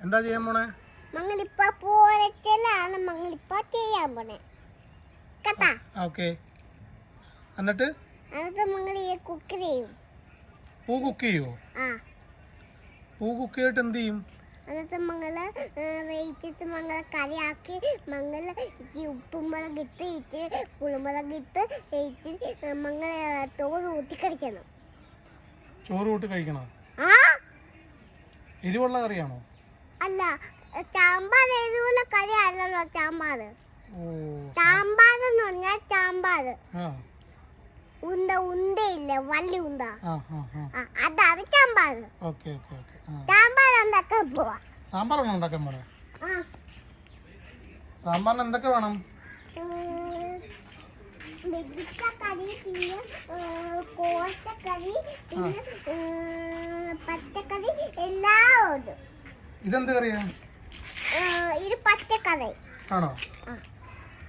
എന്താ ചെയ്യാൻ പോണേ? മങ്ങളിപ്പോ പോലത്തിലാണ് മങ്ങളിപ്പോ ചെയ്യാൻ പോണേ കേട്ടാ. ഓക്കെ. എന്നിട്ട് മങ്ങൾ കുക്ക് ചെയ്യും. പൂ കുക്ക് ചെയ്യുവോ? പൂ കുക്ക് ചെയ്തിട്ട് എന്ത് ചെയ്യും? എന്നിട്ട് മങ്ങള് വെയിച്ചിട്ട് മങ്ങളെ കറിയാക്കി മങ്ങള് ഉപ്പും മുളകിട്ട് ഇട്ട് കുളിമുളകിട്ട് മങ്ങളെ ചോറ് കൂട്ടി കഴിക്കണം. ചോറ് കൂട്ടി കഴിക്കണം? എരിവുള്ള കറിയാണോ? അല്ല, സാമ്പാർ എരിവുള്ള കറി അല്ലല്ലോ സാമ്പാർ. സാമ്പാർ എന്ന് പറഞ്ഞാൽ സാമ്പാർ ഉണ്ടയില്ലേ, വള്ളി ഉണ്ട, അതാണ് സാമ്പാർ. സാമ്പാർ ഉണ്ടാക്കാൻ പോവാ. സാമ്പാറാണോ ഉണ്ടാക്കാൻ പോണേ? സാമ്പാറിന് എന്തൊക്കെ വേണം? വെജിറ്റക്കറി, പിന്നെ കോശക്കറി, പിന്നെ പച്ചക്കറി എല്ലാം ഉണ്ട്. ഇതെന്ത് കറിയാ? ഇത് പച്ചക്കറി ആണോ?